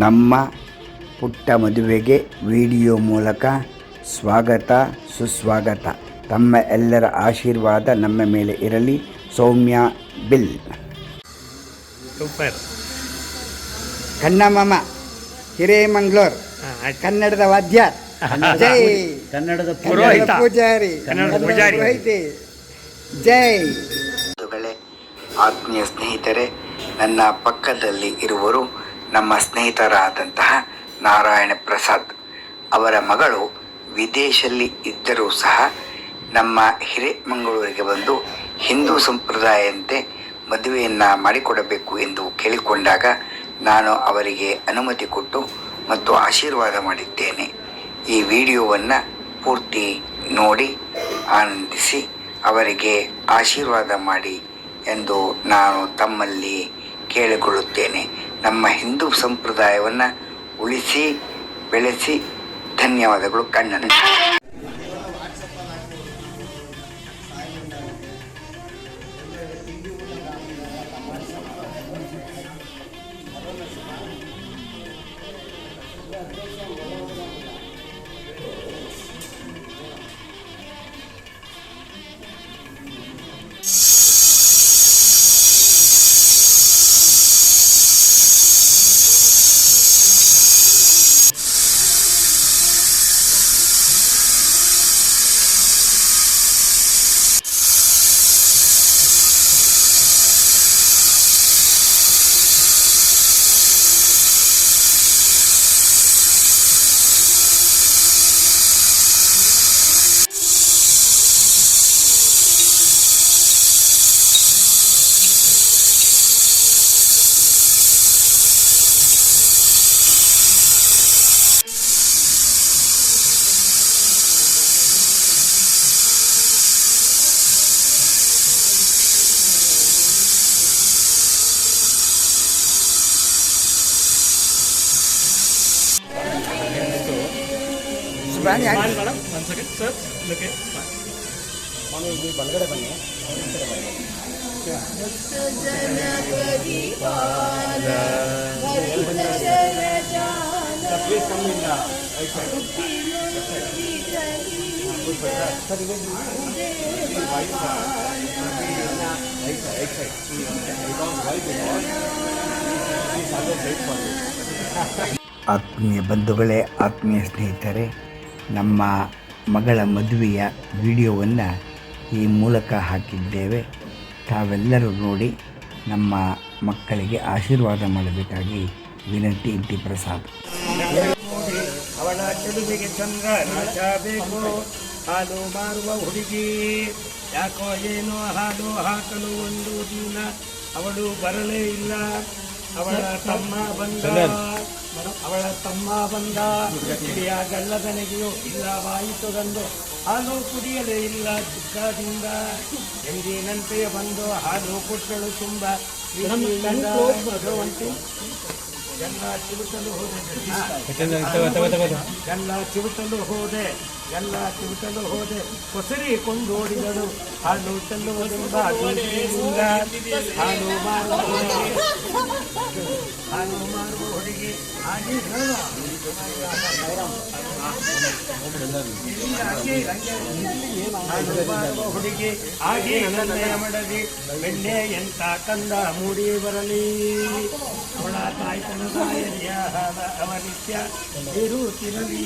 ನಮ್ಮ ಪುಟ್ಟ ಮದುವೆಗೆ ವಿಡಿಯೋ ಮೂಲಕ ಸ್ವಾಗತ ಸುಸ್ವಾಗತ. ತಮ್ಮ ಎಲ್ಲರ ಆಶೀರ್ವಾದ ನಮ್ಮ ಮೇಲೆ ಇರಲಿ. ಸೌಮ್ಯ ಬಿಲ್. ಸೂಪರ್. ಕನ್ನಮಾಮ ಹಿರೇಮಂಗ್ಳೂರ್ ಕನ್ನಡದ ವಾದ್ಯ, ಜೈ ಕನ್ನಡದ ಪುರೋಹಿತ, ಪೂಜಾರಿ, ಕನ್ನಡದ ಪೂಜಾರಿ, ಜೈ. ಆತ್ಮೀಯ ಸ್ನೇಹಿತರೆ, ನನ್ನ ಪಕ್ಕದಲ್ಲಿ ಇರುವರು ನಮ್ಮ ಸ್ನೇಹಿತರಾದಂತಹ ನಾರಾಯಣ ಪ್ರಸಾದ್. ಅವರ ಮಗಳು ವಿದೇಶದಲ್ಲಿ ಇದ್ದರೂ ಸಹ ನಮ್ಮ ಹಿರೇಮಂಗಳೂರಿಗೆ ಬಂದು ಹಿಂದೂ ಸಂಪ್ರದಾಯದಂತೆ ಮದುವೆಯನ್ನು ಮಾಡಿಕೊಡಬೇಕು ಎಂದು ಕೇಳಿಕೊಂಡಾಗ ನಾನು ಅವರಿಗೆ ಅನುಮತಿ ಕೊಟ್ಟು ಮತ್ತು ಆಶೀರ್ವಾದ ಮಾಡಿದ್ದೇನೆ. ಈ ವಿಡಿಯೋವನ್ನು ಪೂರ್ತಿ ನೋಡಿ ಆನಂದಿಸಿ ಅವರಿಗೆ ಆಶೀರ್ವಾದ ಮಾಡಿ ಎಂದು ನಾನು ತಮ್ಮಲ್ಲಿ ಕೇಳಿಕೊಳ್ಳುತ್ತೇನೆ. ನಮ್ಮ ಹಿಂದೂ ಸಂಪ್ರದಾಯವನ್ನು ಉಳಿಸಿ ಬೆಳೆಸಿ. ಧನ್ಯವಾದಗಳು. ಕಣ್ಣನ್. ಮೇಡಮ್, ಒಂದು ಸೆಕೆಂಡ್ ಸರ್. ಓಕೆ, ಬಲಗಡೆ ಬನ್ನಿ. ಆತ್ಮೀಯ ಬಂಧುಗಳೇ, ಆತ್ಮೀಯ ಸ್ನೇಹಿತರೆ, ನಮ್ಮ ಮಗಳ ಮದುವೆಯ ವಿಡಿಯೋವನ್ನು ಈ ಮೂಲಕ ಹಾಕಿದ್ದೇವೆ. ತಾವೆಲ್ಲರೂ ನೋಡಿ ನಮ್ಮ ಮಕ್ಕಳಿಗೆ ಆಶೀರ್ವಾದ ಮಾಡಬೇಕಾಗಿ ವಿನಂತಿ. ಇಂಟಿ ಪ್ರಸಾದ್. ಅವಳ ಚೆಲುವಿಗೆ ಚಂದ್ರ ರಾಜ ಬೇಕು, ಹಾಲು ಮಾರುವ ಹುಡುಗಿ ಯಾಕೋ ಏನೋ ಹಾಲು ಹಾಕಲು ಒಂದು ದಿನ ಅವಳು ಬರಲೇ ಇಲ್ಲ. ಅವಳ ತಮ್ಮ ಬಂದ ಗಲ್ಲದ ನೆಗೆಯೋ ಇಲ್ಲವಾಯಿತು ಗಂದು ಹಾಲು ಕುಡಿಯಲೇ ಇಲ್ಲ ದುಃಖದಿಂದ. ಎಂದಿನಂತೆ ಬಂದು ಹಾಲು ಕೊಟ್ಟಳು ತುಂಬ ಭಗವಂತಿ. ಎಲ್ಲ ಚಿವುಟಲು ಹೋದೆ ಕೊಸರಿ ಕೊಂಡೋಡಿದಳು. ಹಾಲು ಚೆಲ್ಲುವುದೆಂಬ ಹಾಲು ಮಾರುವ ಹುಡುಗಿ ಹಾಗೆ ಹುಡುಗಿ ಹಾಗೆ ನನ್ನಯ ಮಡದಿ ಬೆಣ್ಣೆ ಎಂತ ಕಂದ ಮೂಡಿ ಬರಲಿ. ಅವಳ ತಾಯ್ತನದ ಅವನಿತ್ಯ ಇರುತ್ತಿರಲಿ.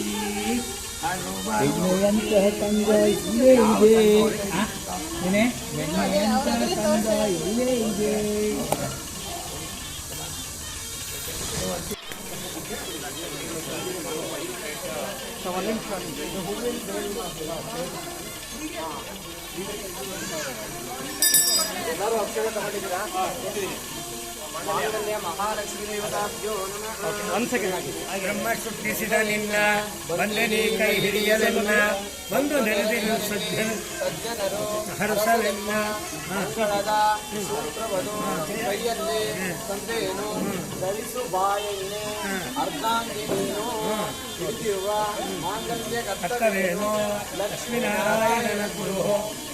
ಎಲ್ಲರೂ ಅಕ್ಷರ ತಗೊಂಡಿದ್ದೀರಾ? ಬ್ರಹ್ಮ ಸೃಷ್ಟಿಸಿದ ನಿನ್ನ ಬಂದನಿ ಕೈ ಹಿಡಿಯಲೆಲ್ಲ ಬಂದು ನೆಲೆದಿರು ಸಜ್ಜನರು ಹರಸಲೆಲ್ಲ ಕೈಯಲ್ಲಿ ತಂದೆಯನ್ನು ಧರಿಸು ಬಾಯನ್ನೇ ಅರ್ಧಾಂಗಿನಿಯನ್ನು ಹಿಡಿದಿರುವ ಮಾಂಗಲ್ಯ ಕರ್ತವ್ಯವೇನು ಲಕ್ಷ್ಮೀನಾರಾಯಣನ ಗುರು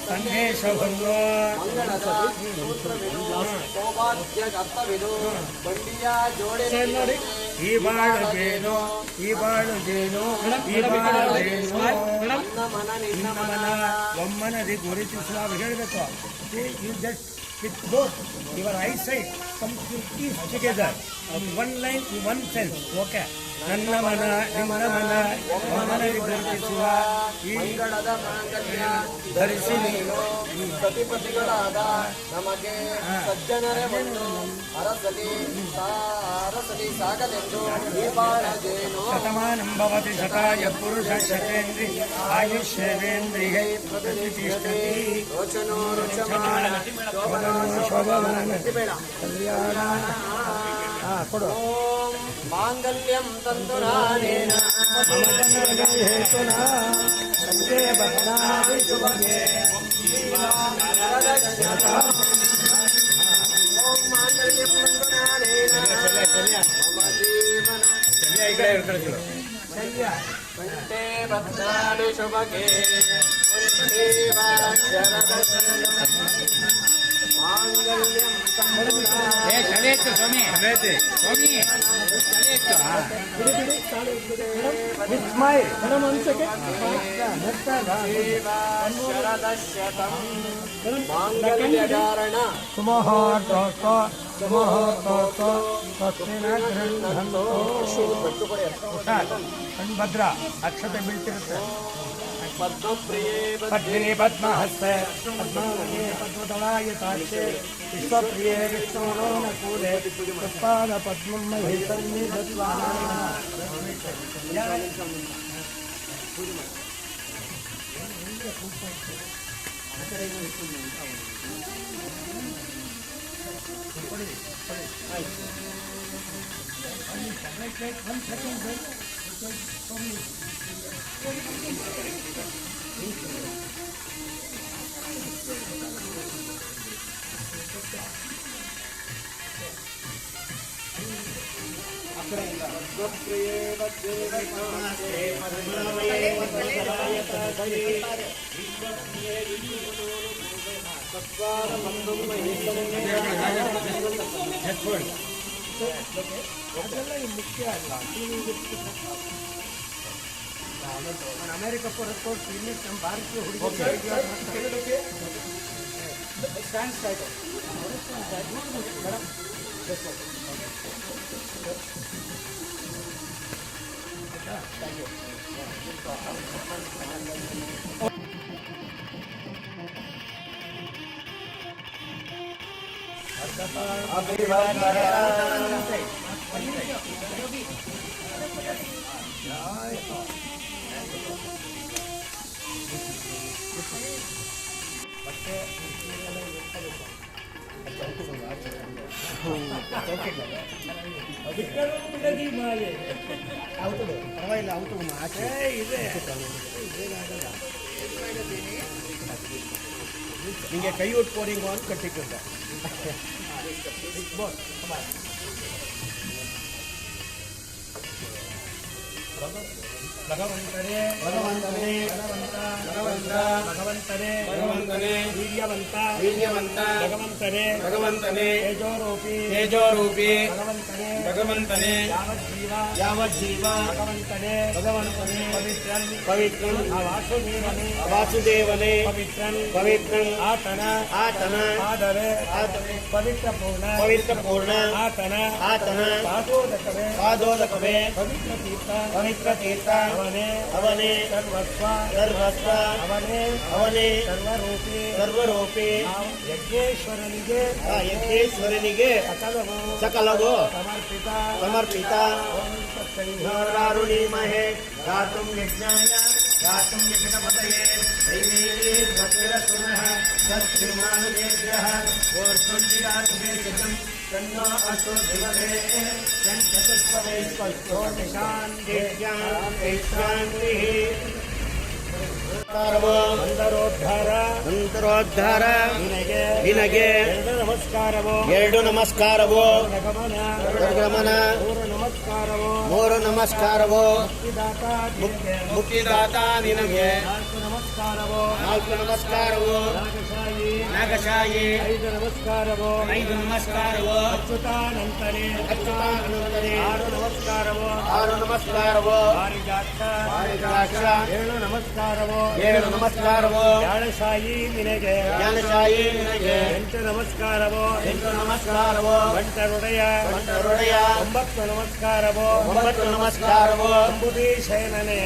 ಸಂದೇಶವನ್ನು ಮಂಗಳದ ಸೂತ್ರವಿದು ಸೌಭಾಗ್ಯ ಕರ್ತವಿದು ಬಂಡಿಯ ಜೋಡಿ ಈ ಬಾಳು ಜೇನು ಈ ಬಾಳು ಜೇನು ಈ ಬಾಳು ಜೇನು ನನ್ನ ಮನ ನಿನ್ನ ಮನ ಒಮ್ಮನದಿ ಗುರುತಿಸುವ ಹೇಳಬೇಕು you just with both your eyesight comes together in one line in one sense okay ನನ್ನ ಮನ ನಿನ್ನ ಮನ ಒಮ್ಮನದಿ ಗುರುತಿಸುವ ಈ ಮಂಗಳದ ಮಾಂಗಲ್ಯ ಧರಿಸಿ ನೀನು ಸತಿಪತಿಗಳಾದ ನಮಗೆ ಸಜ್ಜನರೇ ಬಂದು ಅರಸಲಿ ಸಾಗಲೆಂದು ಈ ಬಾಳಜೇನು ಶತಮಾನಂ ಭವತಿ ಶತಾಯ ಪುರುಷ ಶತೇಂದ್ರಿ ಆಯುಷ್ಯವೇಂದ್ರಿಯೈ ಪ್ರತಿಷ್ಠತಿ ರೋಚನೋ ರುಚಮಾನ ಶೋಭಮಾನ ಬೇಡ ಕಲ್ಯಾಣ ಕೊಡು ಓಂ ಮಾಂಗಲ್ಯಂ ತಂತು ನಾನೇನ ಹೇತುನಾ ಸಂಜೆ ಬದನಾದಿ ಶುಭಗೆ ಓಂ ಮಾಂಗಲ್ಯಂ ತಂತು ನಾನೇನ ಮಮ ಜೀವನ ಕಂಠೆ ಬದ್ನಾಡಿ ಶುಭಗೆ ಮಾಂಗಲ್ಯಂ ತಂತು ಮಾಂಗಲ್ಯಧಾರಣ ಭದ್ರ ಅಕ್ಷತೆ ಬೀಳ್ತಿರುತ್ತೆ ಪದ್ಮಪ್ರಿಯೇ ಪದ್ಮಿನಿ ಪದ್ಮಹಸ್ತೆ ಪದ್ಮಾವತಿಯೇ ಪದ್ಮದಳಾಯ ತಾಕ್ಷೆ ವಿಶ್ವಪ್ರಿಯೇ ವಿಷ್ಣುರೋನ ಕೂಲೆ ಪುಷ್ಪಾದ ಪದ್ಮಂ ಮಹಿ ಅಮೆರಿಕ ಹೊರತು ಇಲ್ಲಿ ನಮ್ಮ ಭಾರತೀಯ ಹುಡುಗಿ ಪರವಾಗಿಲ್ಲ ಅವತ್ತು ಆಚೆ ಇದೆ ನಿಂಗೆ ಕೈ ಉಟ್ಕೋರಿಂಗು ಅಂತ ಕಟ್ಟಿಕ್ಕಂತ ಭಗವಂತನೇ ಭಗವಂತನೇ ಭಗವಂತ ಭಗವಂತ ಭಗವಂತನೇ ಭಗವಂತನೇ ವೀರ್ಯವಂತ ವೀರ್ಯವಂತ ಭಗವಂತನೇ ಭಗವಂತನೇ ತೇಜೋರೂಪಿ ತೇಜೋರೂಪಿ ಭಗವಂತನೇ ಭಗವಂತನೇ ಯಾವಜ್ಜೀವ ಭಗವಂತನೇ ಭಗವಂತನೇ ಪವಿತ್ರನ್ ಪವಿತ್ರನ್ ವಾಸುದೇವನೇ ವಾಸುದೇವನೇ ಪವಿತ್ರನ್ ಪವಿತ್ರನ್ ಆತನ ಆತನ ಆದರೆ ಆತನೇ ಪವಿತ್ರ ಪೂರ್ಣ ಆತನ ಆತನ ಪಾದೋದಕವೇ ಪಾದೋದಕವೇ ಪವಿತ್ರ ತೀರ್ಥ ಪವಿತ್ರ ತೀರ್ಥ ಅವನೇ ಅವನೇ ಸರ್ವಸ್ವ ಸರ್ವಸ್ವ ಅವನೇ ಅವನೇ ಸರ್ವರೂಪಿ ಸರ್ವರೂಪಿ ಯಜ್ಞೇಶ್ವರನಿಗೆ ಯಜ್ಞೇಶ್ವರನಿಗೆ ಸಕಲವು ಸಕಲವು ಸಮರ್ಪಿತ ಸಮರ್ಪಿತ ರುಣೀಮಹೇ ಗಾತುಂ ಯಜ್ಞಾಯ ಗಾತುಂ ಯಜ್ಞಪತಯೇ ದೈವೀ ಭಕ್ತಿರಸುನಃ ಸತ್ಕೃಮಾನುಜೇಭ್ಯಃ ಓರ್ಸುಂಜಿಗಾತುಭೇಷಜಂ ತನ್ನೋ ಅಸ್ತು ದಿವಸೇ ಚತುಷ್ಪದೇ ಸ್ವಲ್ಪೋ ಶಾಂತಿಃ ಅಂತರೋದ್ಧಾರ ಅಂತರೋದ್ಧಾರ ನಿನಗೆ ಎರಡು ನಮಸ್ಕಾರವೋ ನಿರ್ಗಮನ ಮೂರು ನಮಸ್ಕಾರವೋ ಮುಕ್ತಿದಾತ ನಿನಗೆ ನಾಲ್ಕು ನಮಸ್ಕಾರವೋ ನಾಗಶಾಯಿ 5 ನಮಸ್ಕಾರವೋ 5 ನಮಸ್ಕಾರವೋ ಅಚ್ಯುತಾನಂತನೇ 6 ನಮಸ್ಕಾರವೋ 6 ನಮಸ್ಕಾರವೋ ಪಾರಿಜಾತ 7 ನಮಸ್ಕಾರವೋ 7 ನಮಸ್ಕಾರವೋ ಜ್ಞಾನಶಾಯಿ ನಿನಗೆ 8 ನಮಸ್ಕಾರವೋ 8 ನಮಸ್ಕಾರವೋ ಬಂಟರುಡೆಯ 9 ನಮಸ್ಕಾರವೋ 9 ನಮಸ್ಕಾರವೋ ಅಂಬುದಿ ಶಯನನೆ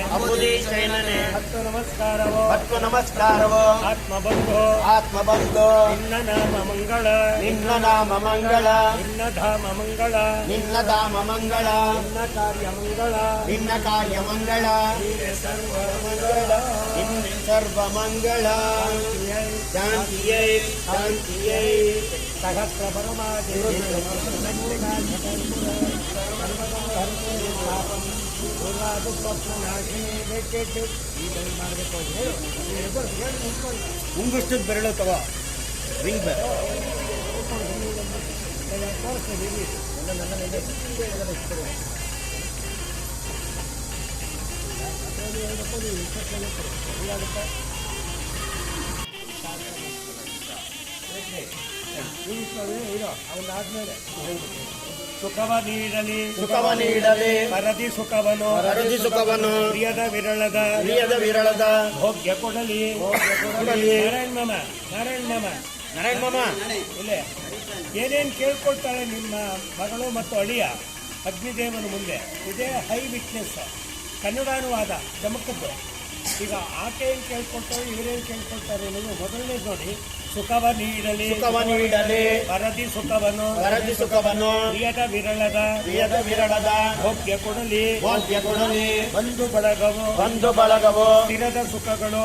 10 ನಮಸ್ಕಾರವೋ 10 ನಮಸ್ಕಾರವೋ ಆತ್ಮಬಂಧೋ ನಿನ್ನ ನಾಮ ಮಂಗಳ ನಿನ್ನ ಧಾಮ ಮಂಗಳ ನಿನ್ನ ಕಾರ್ಯ ಮಂಗಳ ಸರ್ವ ಮಂಗಳ ಶಾಂತಿಯೈ ಸಹಸ್ರ ಮುಂಗುಷ್ಟದ ಬೆರಳು ತಗೋ ರಿಂಗ್ ಬೇರೆ ಸುಖವ ನೀಡಲಿ ಪರದಿ ಸುಖವನು ಪ್ರಿಯದ ವಿರಳದ ಭೋಗ್ಯ ಕೊಡಲಿ ನಾರಾಯಣ ಮಾಮ ಇಲ್ಲೇ ಏನೇನು ಕೇಳ್ಕೊಳ್ತಾಳೆ ನಿಮ್ಮ ಮಗಳು ಮತ್ತು ಅಳಿಯ ಅಗ್ನಿದೇವನ ಮುಂದೆ ಇದೇ ಹೈ ವಿಟ್ನೆಸ್ ಕನ್ನಡ ಅನುವಾದ ಚಮಕದ್ದು. ಈಗ ಆಕೆ ಏನು ಕೇಳ್ಕೊಳ್ತಾರೆ ಇವರೇನು ಕೇಳ್ಕೊಳ್ತಾರೆ ಅನ್ನೋದು ಮೊದಲನೇ ನೋಡಿ. ಸುಖವ ನೀಡಲಿ ಪರದಿ ಸುಖವನು ಪ್ರಿಯದ ವಿರಳದ ಭೋಗ್ಯ ಕೊಡಲಿ ಬಂಧು ಬಳಗವು ಸ್ಥಿರದ ಸುಖಗಳು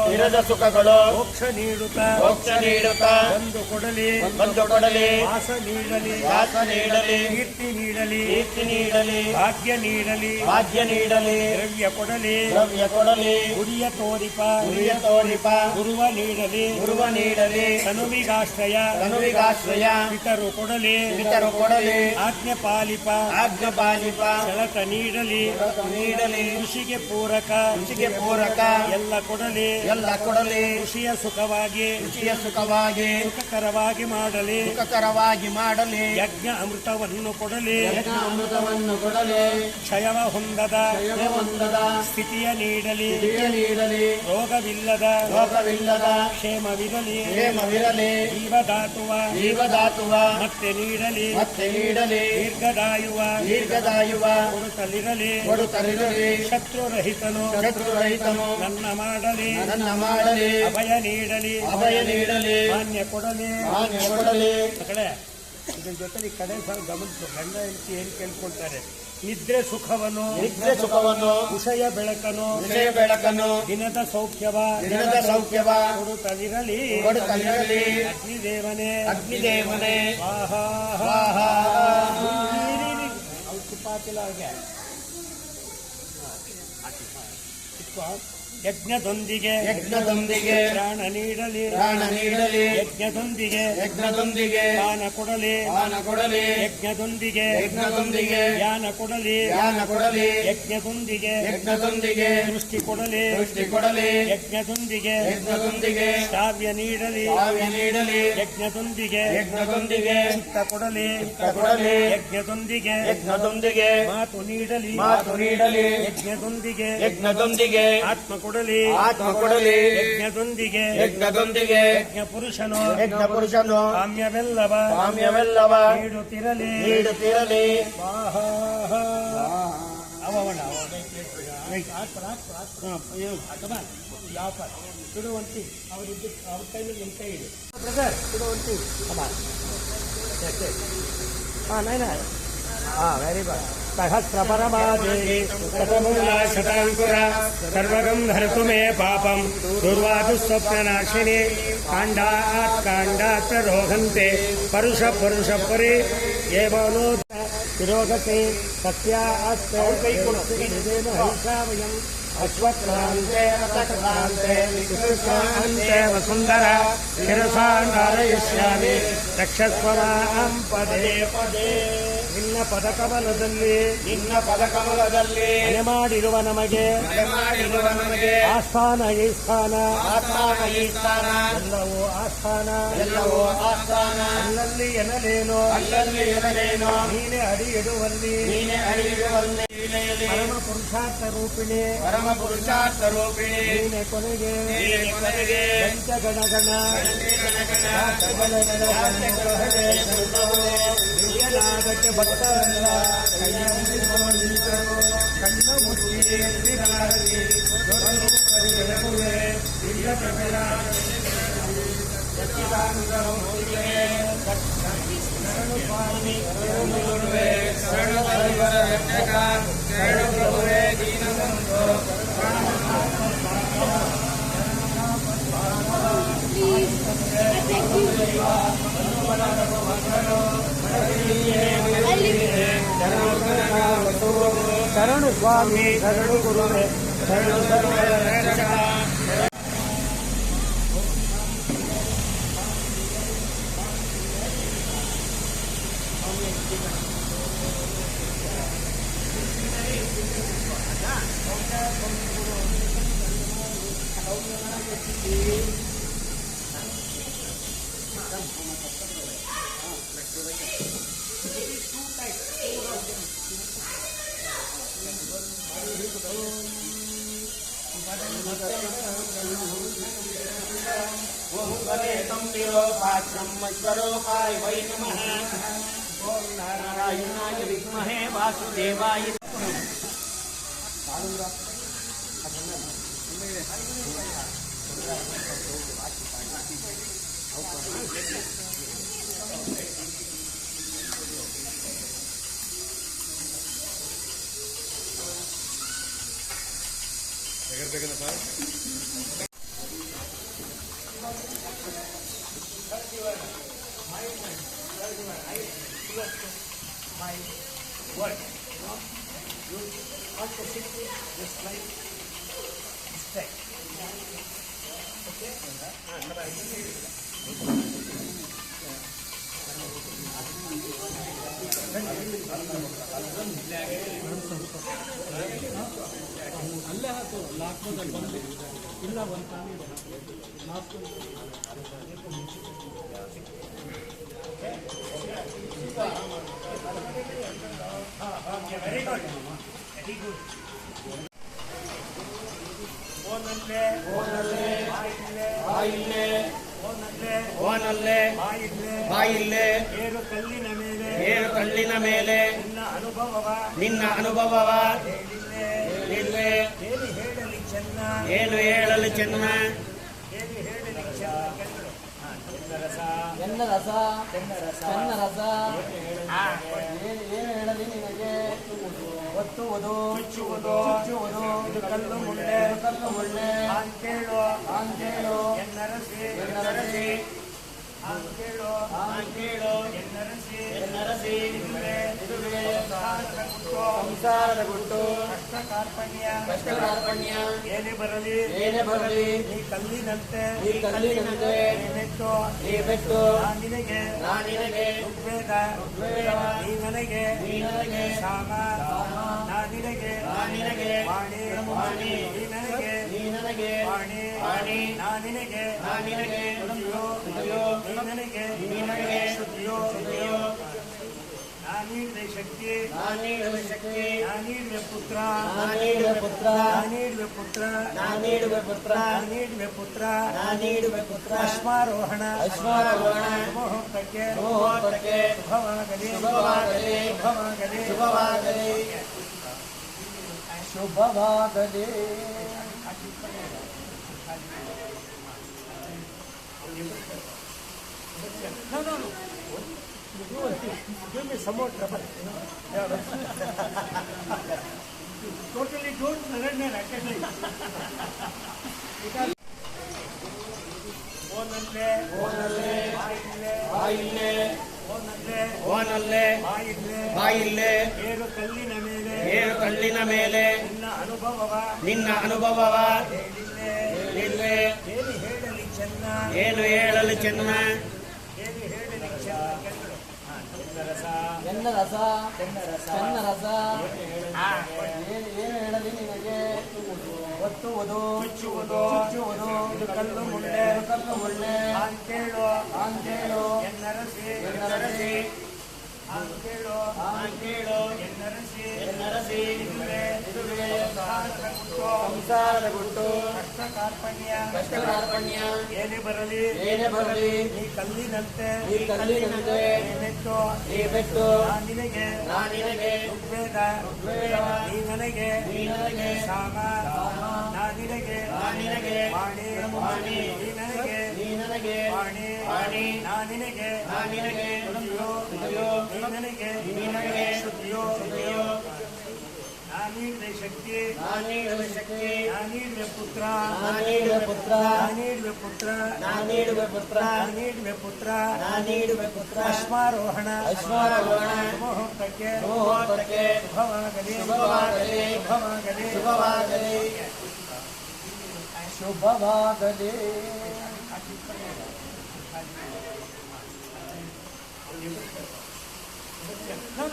ಮೋಕ್ಷ ನೀಡುತ್ತಾ ಬಂದು ಕೊಡಲಿ ವಾಸ ನೀಡಲಿ ಕೀರ್ತಿ ನೀಡಲಿ ಭಾಗ್ಯ ನೀಡಲಿ ದ್ರವ್ಯ ಕೊಡಲಿ ಗುರಿಯ ತೋರಿಪ ಗುರುವ ನೀಡಲಿ ತನುವಿಗಾಶ್ರಯ ಪಿತರು ಕೊಡಲಿ ಆಜ್ಞೆ ಪಾಲಿಪ ಸೆಳತ ನೀಡಲಿ ಕೃಷಿಗೆ ಪೂರಕ ಎಲ್ಲ ಕೊಡಲಿ ಕೃಷಿಯ ಸುಖವಾಗಿ ಸುಖಕರವಾಗಿ ಮಾಡಲಿ ಯಜ್ಞ ಅಮೃತವನ್ನು ಕೊಡಲಿ ಕ್ಷಯವ ಹೊಂದದ ಸ್ಥಿತಿಯ ನೀಡಲಿ ರೋಗವಿಲ್ಲದ ಕ್ಷೇಮವಿರಲಿ ಜೀವದಾತುವ ಮತ್ತೆ ನೀಡಲಿ ದೀರ್ಘದಾಯುವ ಕೊಡುತ್ತಲಿರಲಿ ಶತ್ರುರಹಿತನು ನನ್ನ ಮಾಡಲಿ ಅಭಯ ನೀಡಲಿ ಮಾನ್ಯ ಕೊಡಲಿ ಕಡೆ ಇದ್ರ ಜೊತೆ ಕಡೆ ಸಲ ಗಮನಿಸು. ಗಂಡ ಹೆಂಡತಿ ಏನು ಕೇಳ್ಕೊಳ್ತಾರೆ? ನಿದ್ರೆ ಸುಖವನು ವಿಷಯ ಬೆಳಕನು ದಿನದ ಸೌಖ್ಯವ ಕೊಡುತ್ತಲಿರಲಿ ಅಗ್ನಿದೇವನೇ ಅವ್ರು ತುಪ್ಪಾಕಿಲ್ಲ ಅವ್ರಿಗೆ ಯಜ್ಞದೊಂದಿಗೆ ಪ್ರಾಣ ನೀಡಲಿ ಯಜ್ಞದೊಂದಿಗೆ ಪಾನ ಕೊಡಲಿ ಯಜ್ಞದೊಂದಿಗೆ ಜ್ಞಾನ ಕೊಡಲಿ ಯಜ್ಞದೊಂದಿಗೆ ದೃಷ್ಟಿ ಕೊಡಲಿ ಯಜ್ಞದೊಂದಿಗೆ ಶ್ರಾವ್ಯ ನೀಡಲಿ ಯಜ್ಞದೊಂದಿಗೆ ಚಿತ್ತ ಕೊಡಲಿ ಯಜ್ಞದೊಂದಿಗೆ ಮಾತು ನೀಡಲಿ ಯಜ್ಞದೊಂದಿಗೆ ಆತ್ಮ ಕೊಡಲಿ ಯಜ್ಞದೊಂದಿಗೆ ಯಜ್ಞ ಪುರುಷನು ಕಾಮ್ಯವೆಲ್ಲವ ನೀಡುತ್ತಿರಲಿ ಬಿಡುವಂತಿ ಅವ್ರ ಕೈಲಿ ನಿಮ್ಮ ಕೈ ಇದೆ ಬ್ರದರ್ ಬಿಡುವಂತಿ ವೆರಿ ಗುಡ್ सहस्रपरमादेवी शतमूला शताङ्कुरा सर्वगं धरतु मे पापं दुर्वातु स्वप्ननाशिनी काण्डात् रोहन्ते परुषपरि एवनो तिरोगते सत्यास्ते हंसावयम् अश्वक्रान्ते विकृतान्ते वसुन्धर शिरसा नारयिष्यामि रक्षस्व मां पदे ನಿನ್ನ ಪದಕಮಲದಲ್ಲಿ ಮನೆ ಮಾಡಿರುವ ನಮಗೆ ಆಸ್ಥಾನ ಈ ಸ್ಥಾನ ಎಲ್ಲವೂ ಆಸ್ಥಾನ ಅಲ್ಲಲ್ಲಿ ಎನಲೇನೋ ನೀನೆ ಅಡಿ ಇಡುವಲ್ಲಿ ಪರಮ ಪುರುಷಾರ್ಥ ರೂಪಿಣಿ ನೀನೆ ಕೊನೆಗೆ ಗಣಗಣ ದಿವ್ಯನಾಗಕ್ಕೆ ಭಕ್ತರಲ್ಲ ಕಣ್ಣ ಮುಚ್ಚಿ ಶರಣು ಸ್ವಾಮಿ ಶರಣು ಗುರುವೇ ಶರಣು ಸರ್ವರಕ್ಷಕ. स्वरूपाय वै नमः। ओम नारायणाय विद्महे वासुदेवाय my word. You want to sit just like straight. Okay? ಅಲ್ಲೇ ಹಾಕು ಲಾಕ್ಡೌನ್ ಬಂದು ಇಲ್ಲ ಒಂದು ಕಾಲಿದೆ ವೆರಿ ಗುಡ್ ವೆರಿ ಗುಡ್. ಓನಲ್ಲೇ ಓನಲ್ಲೇ ಬಾಯಿಲ್ಲೇ ಓನಲ್ಲೇ ಓನಲ್ಲೇ ಬಾಯಿಲ್ಲೇ ಬಾಯಿಲ್ಲೇ ಏರು ಕಲ್ಲಿನ ಮೇಲೆ ಏರು ಕಲ್ಲಿನ ಮೇಲೆ ನಿನ್ನ ಅನುಭವವ ಹೇಳಿಲ್ಲೇ ಏನು ಹೇಳಲಿ ಚೆನ್ನ ಏನು ಹೇಳಲಿ ಚೆನ್ನ ಏನು ಹೇಳಲಿ ಚೆನ್ನ ರಸ ಏನು ಹೇಳಲಿ ನಿನಗೆ ಒತ್ತುವುದು ಚುಚ್ಚುವುದು ಇದು ಕಲ್ಲು ಮುಳ್ಳೆ ಅಂತೇಳು ಎನ್ನರಸಿ ಎನ್ನರಸಿ ಇದುವೇ ಸಂಸಾರದ ಗುಟ್ಟು ಕಷ್ಟ ಕಾರ್ಪಣ್ಯ ಏನೇ ಬರಲಿ ಈ ಕಲ್ಲಿನಂತೆ ನೀ ಬೆಟ್ಟು ನಾನಿನಗೆ ಋಗ್ವೇದ ನೀ ನನಗೆ ಸಾಮ ನಾನಿನಗೆ ವಾಣಿ ನೀ ನನಗೆ ವಾಣಿ ನಾನಿನಗೆ ನುಡಿಯೋ ನೀ ನನಗೆ ಶ್ರುತಿಯೋ ನಾನೀಡುವೆ ಶಕ್ತಿ ನಾನೀಡುವೆ ಪುತ್ರ ಅಶ್ವಾರೋಹಣ ಮುಹೂರ್ತಕ್ಕೆ ಶುಭವಾಗಲಿ. No. Give me some more trouble. Totally don't surrender at a time. ಓನಲ್ಲೇ ಬಾಯಿಲ್ಲೇ ಏರು ಕಲ್ಲಿನ ಮೇಲೆ ನಿನ್ನ ಅನುಭವವ ಹೇಳಿಲ್ಲೇ ಏನು ಹೇಳಲಿ ಚೆನ್ನ ಎನ್ನರಸ ಚೆನ್ನರಸ ಏನು ಹೇಳಲಿ ನಿನಗೆ ಒತ್ತುವುದು ಚುಚ್ಚುವುದು ಇದು ಕಲ್ಲು ಮುಳ್ಳೆ ಅಂತೇಳು ಎನ್ನರಸಿ ಅಂತೇಳು ಎನ್ನರಸಿ ಇದುವೇ ಸಂಸಾರದ ಗುಟ್ಟು ಕಷ್ಟ ಕಾರ್ಪಣ್ಯ ಏನೇ ಬರಲಿ ಈ ಕಲ್ಲಿನಂತೆ ಈ ಬೆಟ್ಟು ನಾನಿನಗೆ ಋಗ್ವೇದ ನೀ ನನಗೆ ಸಾಮ ನಾನಿನಗೆ ವಾಣಿ ನೀ ನನಗೆ ವಾಣಿ ನಾನಿನಗೆ ನೀ ನನಗೆ ಶುದ್ಧಿಯೋ ನಾನೀಡುವೆ ಶಕ್ತಿ ನಾನೀಡುವೆ ಪುತ್ರ ಅಶ್ವಾರೋಹಣ ಮುಹೂರ್ತಕ್ಕೆ ಶುಭವಾಗಲಿ. No.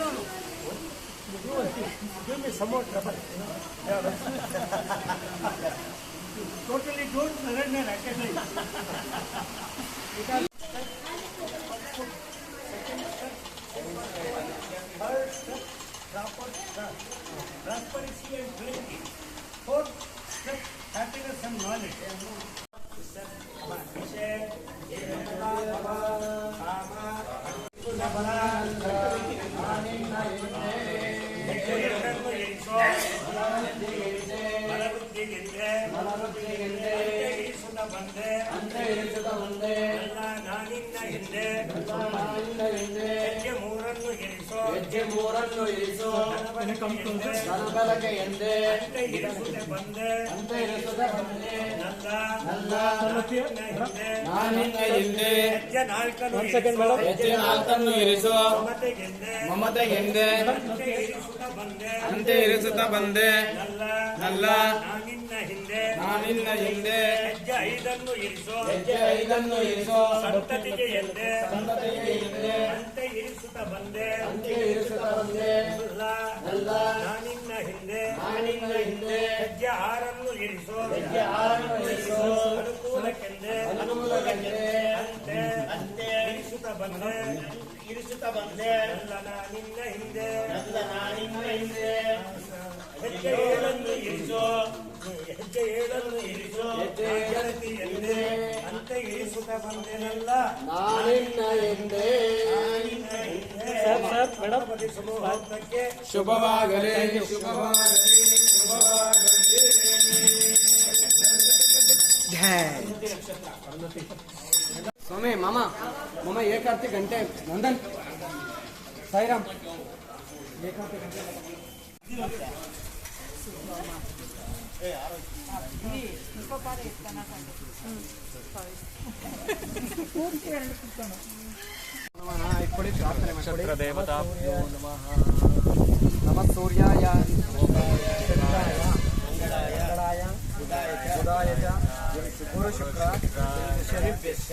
Give me some more trouble. Totally don't surrender, actually. Third step, transparency and clarity. Fourth step, happiness and knowledge. ಹೆಜ್ಜೆ ಮೂರನ್ನು ಇರಿಸು ಕನಬಲಗೆ ಎಂದೆ ಅಂತ ಇರಿಸುತ್ತ ಬಂದೆ ನಾನಿನ್ನ ಹಿಂದೆ ಹೆಜ್ಜೆ ನಾಲ್ಕನ್ನು ಇರಿಸು ಮಮತೆಗೆಂದೆ ಅಂತ ಇರಿಸುತ್ತ ಬಂದೆ ನಾನಿನ್ನ ಹಿಂದೆ ಹೆಜ್ಜೆ ಐದನ್ನು ಇರಿಸೋ ಸಂತತಿಗೆ ಎಂದೆ ಅಂತೆ ಇರಿಸುತ್ತ ಬಂದೆ ನಾನಿನ್ನ ಹಿಂದೆ ಹೆಜ್ಜೆ ಆರನ್ನು ಇರಿಸೋ ಅನುಕೂಲಕ್ಕೆಂದೆ ಅಂತೆ ಇರಿಸುತ್ತ ಬಂದೆ ನಾನಿನ್ನ ಹಿಂದೆ ಹೆಜ್ಜೆ ಏಳನ್ನು ಇರಿಸೋ ಎಂದೆ ಅಂತ ಇರಿಸುತ್ತ ಬಂದೆನಲ್ಲ ನಾನಿನ್ನ ಹಿಂದೆ ಸಮೂಹಕ್ಕೆ ಶುಭವಾಗಲಿ. ಸ್ವಾಮಿ ಮಮ ಏಕಾರ್ತಿ ಗಂಟೆ ನಂದನ್ ಸಾಯಿರಾಮ್ ಏಕಾರ್ತಿ ಗಂಟೆ ದೇವತಾಭ್ಯೋ ನಮಃ. ನಮಃ ಸೂರ್ಯಾಯ ಮಂಗಳಾಯ ಬುಧಾಯ ಗುರು ಶುಕ್ರ ಶನಿಭ್ಯಶ್ಚ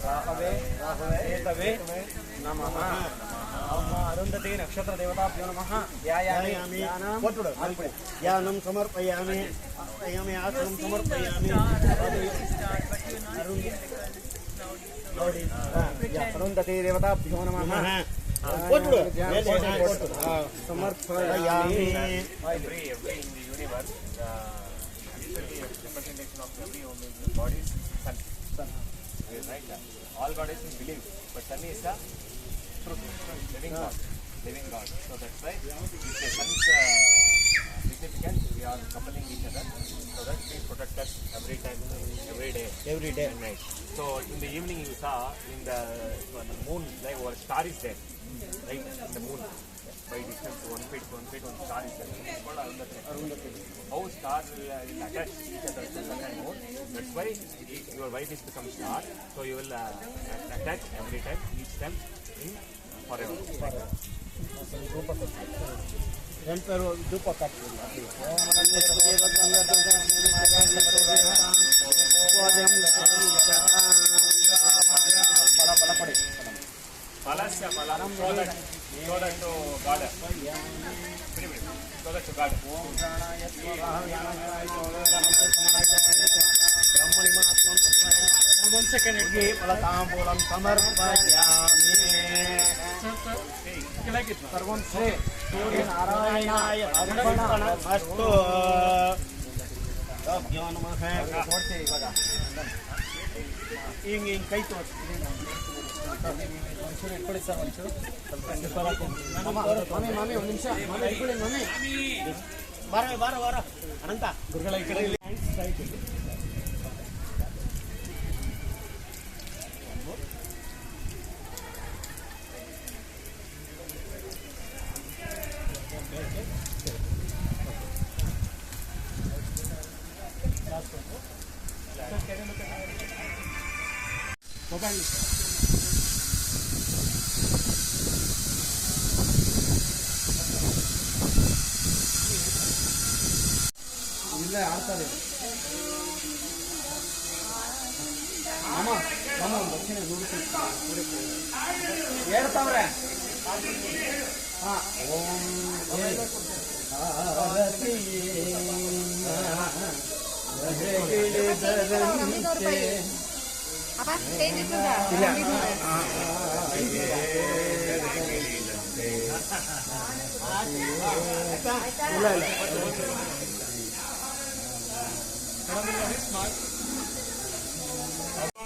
ರಾಹವೇ ಕೇತವೇ ನಮಃ. ಅರುಂಧತಿ ನಕ್ಷತ್ರ ದೇವತಾಭ್ಯೋ ನಮಃ. ಯಾನಂ ಸಮರ್ಪಯಾಮಿ ಆಸನಂ ಸಮರ್ಪಯಾಮಿ ಅರುಂಧತಿ ದೇವತಾಭ್ಯೋ ನಮಃ. ಸಮರ್ಪಯಾಮಿ. Every in the universe, the representation of every human body is sun. Right? All goddesses believe, but sun is the truth, living God. So that's why with the sun's significance, we are coupling each other so that we protect us every time, every day and night. So in the evening you saw in the moon, like our star is there, right? In the moon. By distance 1 feet, one star is there. It's called Arundhati. How stars will attach each other to sun and moon. That's why your wife is become star. So you will attach every time, each time, in forever. Palasya Palam, show that to God. Show that to God. One second, Palatambulam Samarpayami. Sarvam Shri Surya Narayana Arpana Astu. Yabhyo Namaha. Ing ಕೈ ತೋರಿಸಿ ಒಂಚೂರು ಇಟ್ಕೊಳ್ಳಿ sir ಒಂಚೂರು ಮಾಮಿ ಒಂದು ನಿಮಿಷ ಮಾಮಿ ಇಟ್ಕೊಳ್ಳಿ ಮಾಮಿ ಬಾರ ಅನಂತ ಗುರುಗಳ ಈ ಕಡೆ ಇಲ್ಲೇ ಆಡ್ತಾರೆ ಮಾಮ ಒಂದು ದಕ್ಷಿಣ ಹೇಳ್ತಾವ್ರೆ ಹಾ ಓಂ apa stage itu dah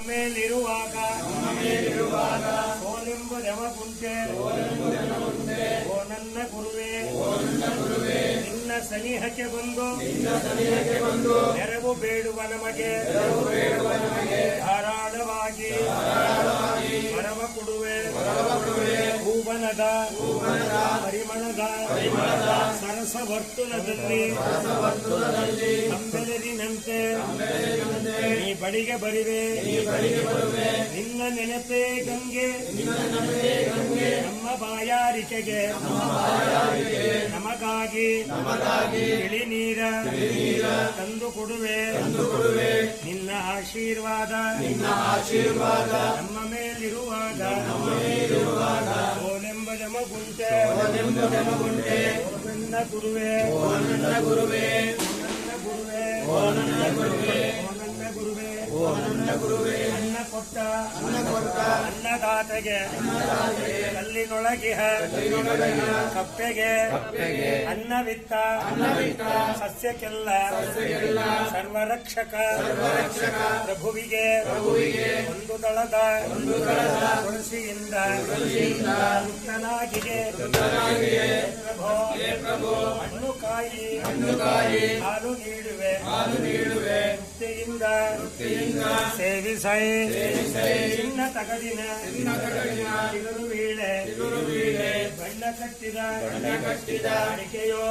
ಮೇಲಿರುವಾಗ ಸೋಲೆಂಬುದೆವ ಕುಂಟೆ ಓ ನನ್ನ ಗುರುವೇ ನಿನ್ನ ಸನಿಹಕ್ಕೆ ಬಂದು ನೆರವು ಬೇಡುವ ನಮಗೆ ಧಾರಾಳವಾಗಿ ವರವ ಕೊಡುವೆ ಹೂವನದ ಪರಿಮಳದ ಸರಸ ವರ್ತುಲದಲ್ಲಿ ಅಂಬೆಲರಿನಂತೆ ನೀ ಬಳಿಗೆ ಬರಿವೆ ನಿನ್ನ ನೆನಪೇ ಗಂಗೆ ನಮ್ಮ ಬಾಯಾರಿಕೆಗೆ ನಮಗಾಗಿ ಇಳಿ ನೀರ ತಂದು ಕೊಡುವೆ ನಿನ್ನ ಆಶೀರ್ವಾದ ನಮ್ಮ ಮೇಲಿರುವಾಗ ಓನೆಂಬ ಜಮಗುಂಟೆ ನನ್ನ ಗುರುವೇ ನನ್ನ ಗುರುವೇ ಅನ್ನ ಕೊಟ್ಟ ಅನ್ನದಾತೆಗೆ ಕಲ್ಲಿನೊಳಗಿಹ ಕಪ್ಪೆಗೆ ಅನ್ನವಿತ್ತ ಸಸ್ಯಕ್ಕೆಲ್ಲ ಸರ್ವರಕ್ಷಕ ಪ್ರಭುವಿಗೆ ಒಂದು ದಳದ ತುಳಸಿಯಿಂದ ಮುಕ್ತನಾಗಿಗೆ ಪ್ರಭು ಹಣ್ಣು ಕಾಯಿ ಹಾಲು ನೀಡುವೆ ಮುಕ್ತಿಯಿಂದ ಸೇವಿಸೈ ಚಿನ್ನ ತಗಡಿನ ಚಿಗುರು ವೀಳೆ ಬಣ್ಣ ಕಟ್ಟಿದ ಅಡಿಕೆಯೋ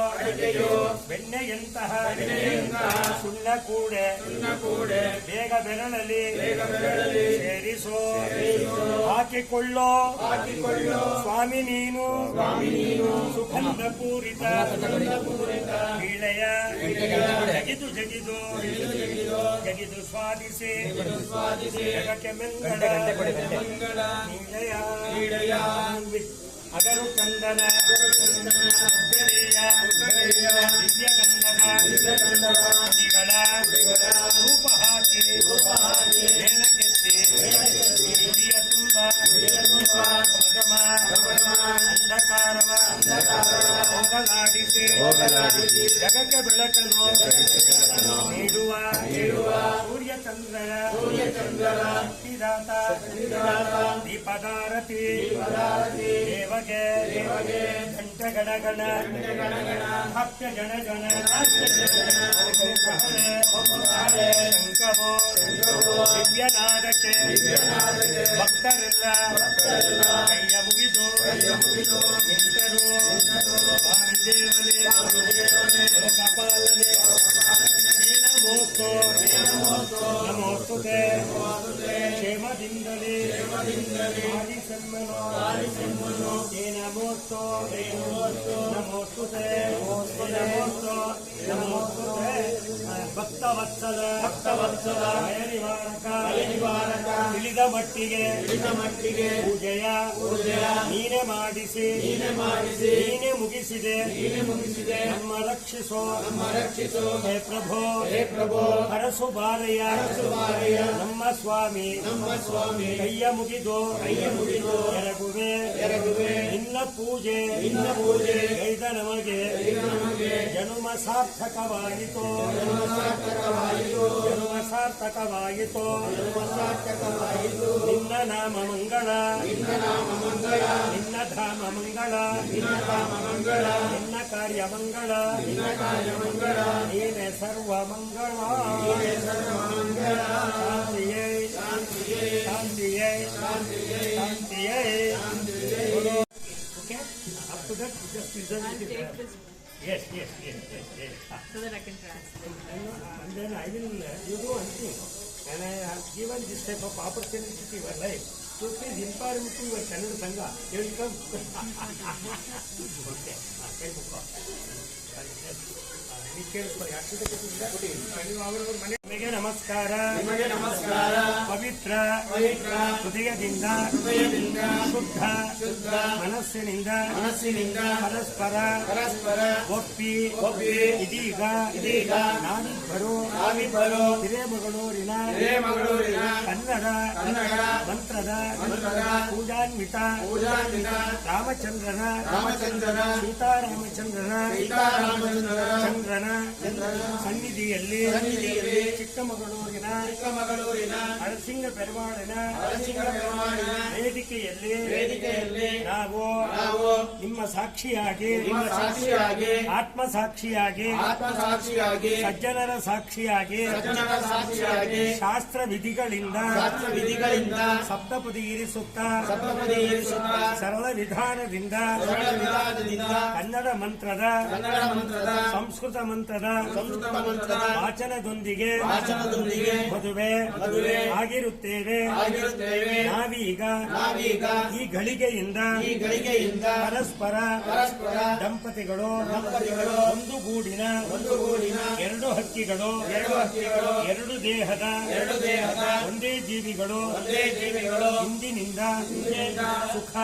ಬೆಣ್ಣೆಯಂತಹ ಸುಣ್ಣ ಕೂಡೆ ಬೇಗ ಬೆರಳಲಿ ಸೇರಿಸೋ ಹಾಕಿಕೊಳ್ಳೋ ಸ್ವಾಮಿ ನೀನು ಸುಗಂಧ ಪೂರಿತ ವೀಳೆಯ ಜಗಿದು ಸ್ವಾದಿಸಿ ಜಗಕ್ಕೆ ಮಂಗಳ ನೀಳೆಯ ಅಗರು ಚಂದನ ದಿವ್ಯಗಂಧನ ರೂಪ ಹಾಕಿ ಮೇಲಕ್ಕೆತ್ತಿ ಗುಡಿಯ ತುಂಬ ಗಮ ಅಂಧಕಾರವ ಹೋಗಲಾಡಿಸಿ ಜಗಕ್ಕೆ ಬೆಳಕಲು ನೀಡುವ ಸೂರ್ಯಚಂದ್ರರ ದೀಪದಾರತಿ ದೇವಗೆ ಘಂಟಗಣಗಣ ಭಕ್ತ ಜನ ಶಂಕವೋ ದಿವ್ಯನಾದಕ್ಕೆ ಭಕ್ತರೆಲ್ಲ ಕೈಯ ಮುಗಿದು ನಿಂತರು ದೇವನೇ ಕಪಾಲನೆ ನಮೋಸ್ತುತೆ ಕ್ಷೇಮದಿಂದಲೇ ಆಲಿಸನ್ಮನೋ ನಮೋಸ್ತುತೆ ಭಕ್ತ ಭಕ್ತವತ್ಸಲ ಭಯ ನಿವಾರಕ ತಿಳಿದ ಮಟ್ಟಿಗೆ ಪೂಜೆಯ ನೀನೆ ಮಾಡಿಸಿ ನೀನೆ ಮುಗಿಸಿದೆ ನಮ್ಮ ರಕ್ಷಿಸೋ ಹೇ ಪ್ರಭೋ ಹರಸು ಬಾರಯ್ಯ ನಮ್ಮ ಸ್ವಾಮಿ ಕೈಯ ಮುಗಿದು ಎರಗುವೆ ನಿನ್ನ ಪೂಜೆ ಗೈದ ನಮಗೆ ಜನುಮ ಸಾರ್ಥಕವಾಯಿತು ನಿನ್ನ ನಾಮ ಮಂಗಳ ನಿನ್ನ ಧಾಮ ಮಂಗಳ ನಿನ್ನ ಕಾರ್ಯ ಮಂಗಳ ನೀನೆ ಸರ್ವ ಮಂಗಳ ಶಾಂತಿಯೇ Okay, up to that, just listen to it. Yes. So that I can translate. And then I will, you do one thing, and I have given this type of opportunity to your life. So please empower me to your Kannada Sangha. You will come. Okay. Kೈ ಮುಖ. ನೀವು ಕೇಳಿಸ್ಕೊಳ್ಳಿ. ಅಕ್ಷತೆ ಕೊಟ್ಟಿದ್ದೀರಾ? ನೀವು ಅವರವ್ರ ಮನೆ. ನಿಮಗೆ ನಮಸ್ಕಾರ. ಪವಿತ್ರ ಹೃದಯದಿಂದ ಶುದ್ಧ ಮನಸ್ಸಿನಿಂದ ಪರಸ್ಪರ ಒಪ್ಪಿ ಇದೀಗ ನಾವಿಬ್ಬರು ಹಿರೇಮಗಳೂರಿನ ಕನ್ನಡ ಮಂತ್ರದ ಪೂಜಾನ್ವಿತ ರಾಮಚಂದ್ರನ ಸೀತಾರಾಮಚಂದ್ರನ ಸನ್ನಿಧಿಯಲ್ಲಿ ಚಿಕ್ಕಮಗಳೂರಿನ ನರಸಿಂಹ ಪೆರುಮಾಳಿನ ವೇದಿಕೆಯಲ್ಲಿ ನಾವು ನಿಮ್ಮ ಸಾಕ್ಷಿಯಾಗಿ ಆತ್ಮ ಸಾಕ್ಷಿಯಾಗಿ ಸಜ್ಜನರ ಸಾಕ್ಷಿಯಾಗಿ ಶಾಸ್ತ್ರ ವಿಧಿಗಳಿಂದ ಸಪ್ತಪದಿ ಇರಿಸುತ್ತಾ ಸರಳ ವಿಧಾನದಿಂದ ಕನ್ನಡ ಮಂತ್ರದ ಸಂಸ್ಕೃತ ಮಂತ್ರದ ವಾಚನದೊಂದಿಗೆ ಮದುವೆ ಆಗಿರುತ್ತೇವೆ. ನಾವೀಗ ಈ ಗಳಿಗೆಯಿಂದ ಪರಸ್ಪರ ದಂಪತಿಗಳು ಒಂದುಗೂಡಿನ ಎರಡು ಹಕ್ಕಿಗಳು ಎರಡು ದೇಹದ ಒಂದೇ ಜೀವಿಗಳು ಇಂದಿನಿಂದ ಸುಖ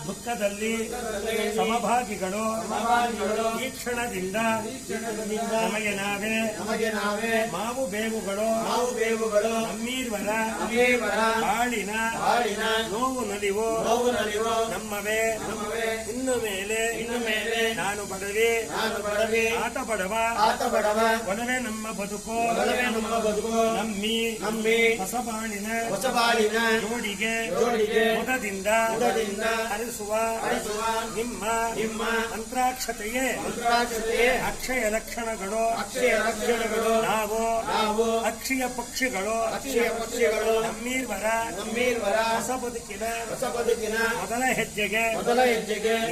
ದುಃಖದಲ್ಲಿ ಸಮಭಾಗಿಗಳು. ಈ ಕ್ಷಣದಿಂದ ನಮಗೆ ನಾವೇ ಮಾವು ಬೇವುಗಳು ನಮ್ಮೀರ್ವರ ಬಾಳಿನ ನೋವು ನಲಿವು ನಮ್ಮವೇ. ಇನ್ನು ಮೇಲೆ ನಾನು ಬಡವೆ ಆತ ಬಡವ ಒಡವೆ ನಮ್ಮ ಬದುಕು ನಮ್ಮಿ ಹೊಸಬಾಳಿನ ಜೋಡಿಗೆ ಮೊದದಿಂದ ಹರಿಸುವ ನಿಮ್ಮ ಮಂತ್ರಾಕ್ಷತೆಯೇ ಅಕ್ಷಯ ಲಕ್ಷಣಗಳು. ನಾವು ಅಕ್ಷಯ ಪಕ್ಷಿಗಳು ನಮ್ಮೀರ್ವರ ಹೊಸ ಬದುಕಿನ ಮೊದಲ ಹೆಜ್ಜೆಗೆ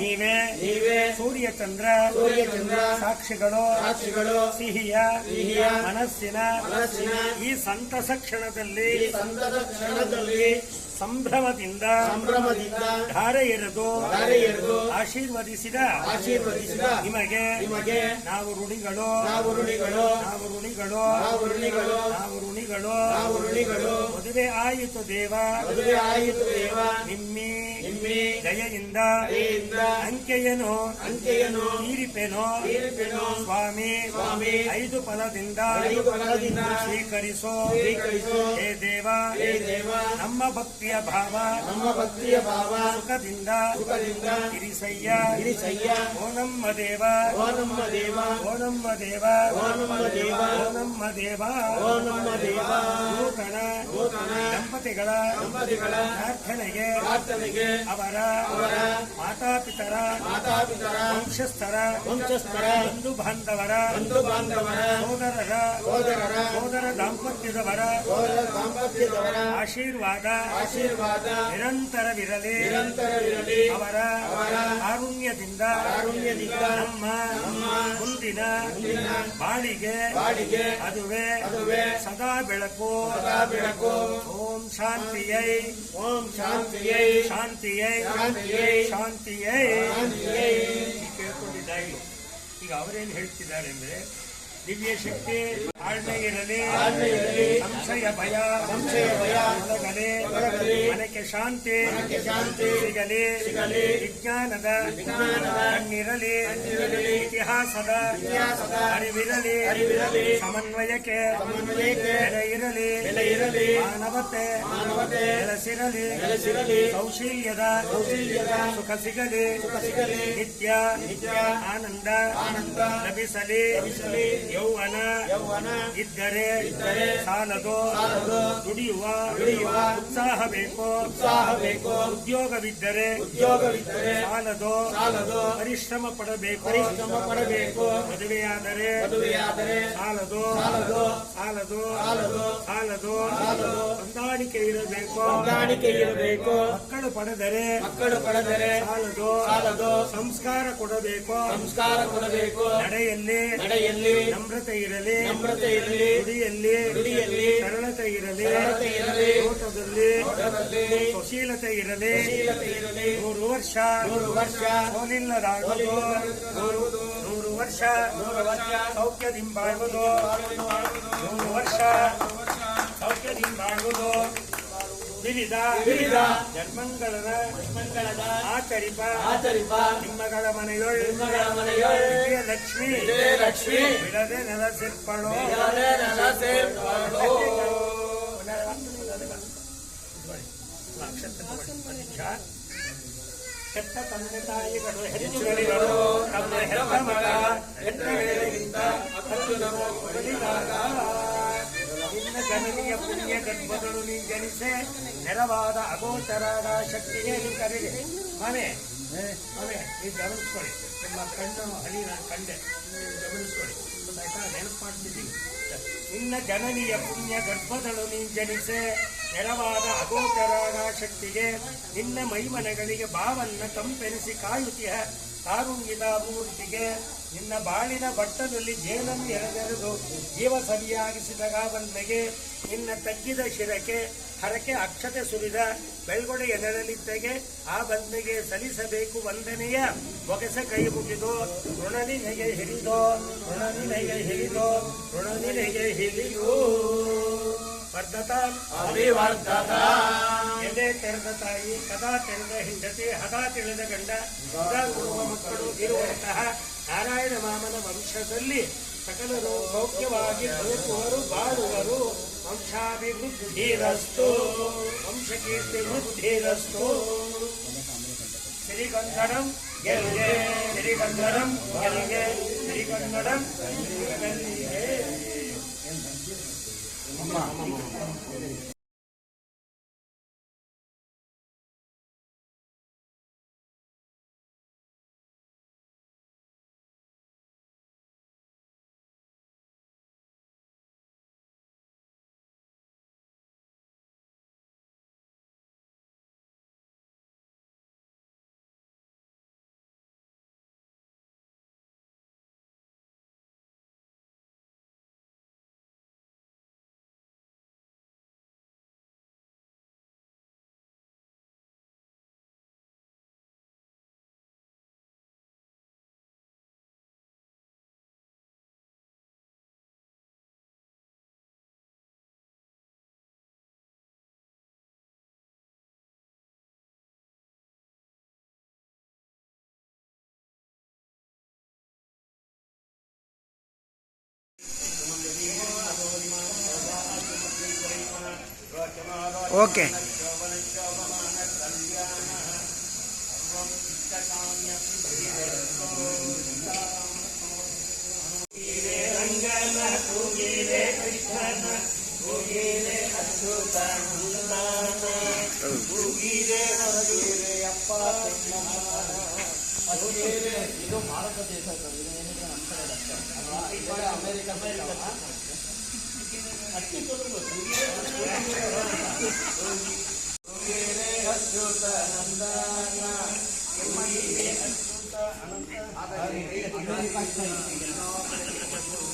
ನೀವೇ ಸೂರ್ಯಚಂದ್ರ ಸಾಕ್ಷಿಗಳು. ಸಿಹಿಯ ಮನಸ್ಸಿನ ಈ ಸಂತಸ ಕ್ಷಣದಲ್ಲಿ ಸಂಭ್ರಮದಿಂದ ಧಾರೆ ಎರೆದು ಆಶೀರ್ವದಿಸಿದ ನಿಮಗೆ ನಾವು ಋಣಿಗಳು. ಮದುವೆ ಆಯಿತು ದೇವ ನಿಮ್ಮಿ ದಯೆಯಿಂದ ಅಂಕೆಯನು ತೀರಿಪೆನೋ ಸ್ವಾಮಿ 5 ಫಲದಿಂದ ಸ್ವೀಕರಿಸೋ ಹೇ ದೇವ. ನಮ್ಮ ಭಕ್ತಿಯ ಭಾವ ಸುಖದಿಂದ ಇರಿಸಯ್ಯ. ಓ ನಮ್ಮ ದೇವ ನೂತನ ದಂಪತಿಗಳ ಪ್ರಾರ್ಥನೆಗೆ ಅವರ ಮಾತಾಪಿತರ ವಂಶಸ್ಥರ ಬಂಧು ಬಾಂಧವರ ಸೋದರ ದಾಂಪತ್ಯದವರ ಆಶೀರ್ವಾದ ನಿರಂತರವಿರಲಿ. ಅವರ ಕಾರುಣ್ಯದಿಂದ ನಮ್ಮ ಮುಂದಿನ ಬಾಳಿಗೆ ಅದುವೇ ಸದಾ ಬೆಳಕು. ಓಂ ಶಾಂತಿಯೈ ಕೇಳ್ಕೊಂಡಿದ್ದಾಗಿ. ಈಗ ಅವರೇನು ಹೇಳ್ತಿದ್ದಾರೆ ಅಂದ್ರೆ ದಿವ್ಯ ಶಕ್ತಿ ಆಳ್ನೆ ಇರಲಿ ಸಂಶಯ ಭಯ ತೊಲಗಲಿ ಮನಕ್ಕೆ ಶಾಂತಿ ಸಿಗಲಿ ವಿಜ್ಞಾನದ ಕಣ್ಣಿರಲಿ ಇತಿಹಾಸದ ಅರಿವಿರಲಿ ಸಮನ್ವಯಕ್ಕೆ ಬೆಲೆ ಇರಲಿ ಮಾನವತೆ ಬೆಳೆಸಿರಲಿ ಕೌಶಲ್ಯದ ಸುಖ ಸಿಗಲಿ ನಿತ್ಯ ಆನಂದ ಲಭಿಸಲಿ ಯೌವನ ಇದ್ದರೆ ಸಾಲದು ದುಡಿಯುವ ಉತ್ಸಾಹ ಬೇಕು ಉದ್ಯೋಗವಿದ್ದರೆ ಸಾಲದು ಪರಿಶ್ರಮ ಪಡಬೇಕು ಮದುವೆಯಾದರೆ ಸಾಲದು ಹೊಂದಾಣಿಕೆ ಇರಬೇಕು ಮಕ್ಕಳು ಪಡೆದರೆ ಸಾಲದು ಸಂಸ್ಕಾರ ಕೊಡಬೇಕು ನಡೆಯಲ್ಲಿ ನಮ್ರತೆ ಇರಲಿ ನುಡಿಯಲ್ಲಿ ಸರಳತೆ ಇರಲಿ ನೋಟದಲ್ಲಿ ಸುಶೀಲತೆ ಇರಲಿ 100 ವರ್ಷ ಸೋಲಿಲ್ಲದಾಗುವುದು 100 ವರ್ಷ ಸೌಖ್ಯದಿಂಬಾಗುವುದು 100 ವರ್ಷ ಸೌಖ್ಯದಿಂಬಾಗುವುದು ವಿವಿಧ ಜನ್ಮಂಗಳದ ಆಚರಿಪ ನಿಮ್ಮಗಳ ಮನೆಯೊಳ್ ಲಕ್ಷ್ಮಿ ಬಿಡದೆ ನೆಲಸಿರ್ಪಳು ಹೆತ್ತ ತಂದೆ ತಾಯಿಗಳು ಹೆಚ್ಚುಗಳಿಗಳು ತಮ್ಮ ಹೆತ್ತ ಮಗ ಹೆತ್ತ ವೇಳೆಗಿಂತ ನಿನ್ನ ಜನನಿಯ ಪುಣ್ಯ ಗರ್ಭಗಳು ನೀ ಜನಿಸೆ ನೆರವಾದ ಅಗೋಚರಾದ ಶಕ್ತಿಗೆ ನೀ ಕರೆದೆ ಮನೆ ನೀವು ಗಮನಿಸ್ಕೊಳ್ಳಿ ನಿಮ್ಮ ಕಣ್ಣು ಹಳಿ ನಾನು ಕಂಡೆ ಗಮನಿಸ್ಕೊಳ್ಳಿ ನೆನಪು ಮಾಡ್ತಿದ್ದೀನಿ ನಿನ್ನ ಜನನಿಯ ಪುಣ್ಯ ಗರ್ಭದಳು ನೀ ಜನಿಸೆ ನೆರವಾದ ಅಗೋಚರಾದ ಶಕ್ತಿಗೆ ನಿನ್ನ ಮೈಮನಗಳಿಗೆ ಬಾವನ್ನ ತಂಪೆನಿಸಿ ಕಾಯುತಿಯ ಕಾರುಣ್ಯದ ಮೂರ್ತಿಗೆ ನಿನ್ನ ಬಾಳಿನ ಬಟ್ಟದಲ್ಲಿ ಜೇನನ್ನು ಎಳೆದೆರೆದು ಜೀವ ಸವಿಯಾಗಿಸಿದಾಗ ಬಂದೆಗೆ ನಿನ್ನ ತಗ್ಗಿದ ಶಿರಕ್ಕೆ ಹರಕೆ ಅಕ್ಷತೆ ಸುರಿದ ಬೆಳ್ಗೊಡೆಯ ನೆರಳಿದ್ದೆಗೆ ಆ ಬಂದೆಗೆ ಸಲ್ಲಿಸಬೇಕು ವಂದನೆಯ ಒಗೆಸ ಕೈ ಮುಗಿದು ಋಣನಿನೆಗೆ ಹಿರಿದು ವರ್ಧತ ಎದೆ ತೆರೆದ ತಾಯಿ ಕದಾ ತೆರೆದ ಹೆಂಡತಿ ಹದ ತಿಳಿದ ಗಂಡ ಸದಾ ಕೊಡುವ ಮಕ್ಕಳು ಇರುವಂತಹ ನಾರಾಯಣ ಮಾಮನ ವಂಶದಲ್ಲಿ ಸಕಲರು ಸೌಖ್ಯವಾಗಿ ಬದುಕುವರು ಬಾಳುವರು ವಂಶಾಭಿವೃದ್ಧಿರಸ್ತು ವಂಶಕೀರ್ತಿ ವೃದ್ಧಿರಸ್ತು ಸಿರಿಗಂಧರಂ ಗೆಲ್ಗೆ ಸಿರಿಗಂಧರಂ ಗೆಲ್ಗೆ ಸಿರಿಗಂಧರಂ ಗೆಲ್ಗೆ ಓಕೆ ಇದು ಭಾರತ ದೇಶ ಸರ್. ಇದು ಏನಿದೆ ನಮ್ಮ ಕಡೆ ಈ ಕಡೆ ಅಮೇರಿಕಾ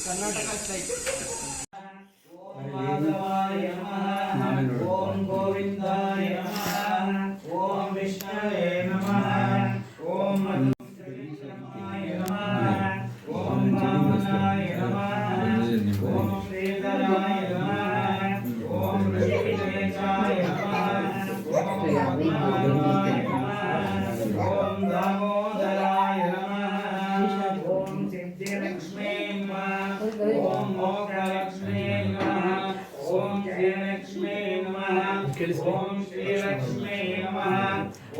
ಕರ್ನಾಟಕ ಸ್ಟೈಲ್. ಓಂ ಗೋವಿಂದಾಯ ನಮಃ. ಓಂ ವಿಷ್ಣುವೇ ನಮಃ. ಓಂ ಓಂ ವಾಮನಾಯ ನಮಃ. नमः ओम मोक्षलक्ष्मी नमः ओम श्रीलक्ष्मी नमः ओम श्रीलक्ष्मी नमः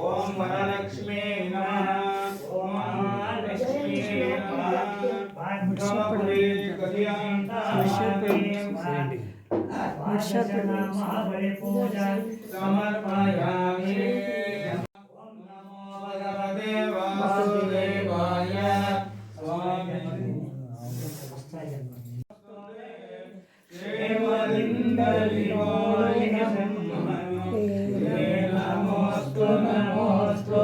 ओम वरलक्ष्मी नमः ओम महालक्ष्मी नमः भाग्यवती समर्पयामि ओम नमो भगवते वासुदेवाय नमोस्तु नमोस्तु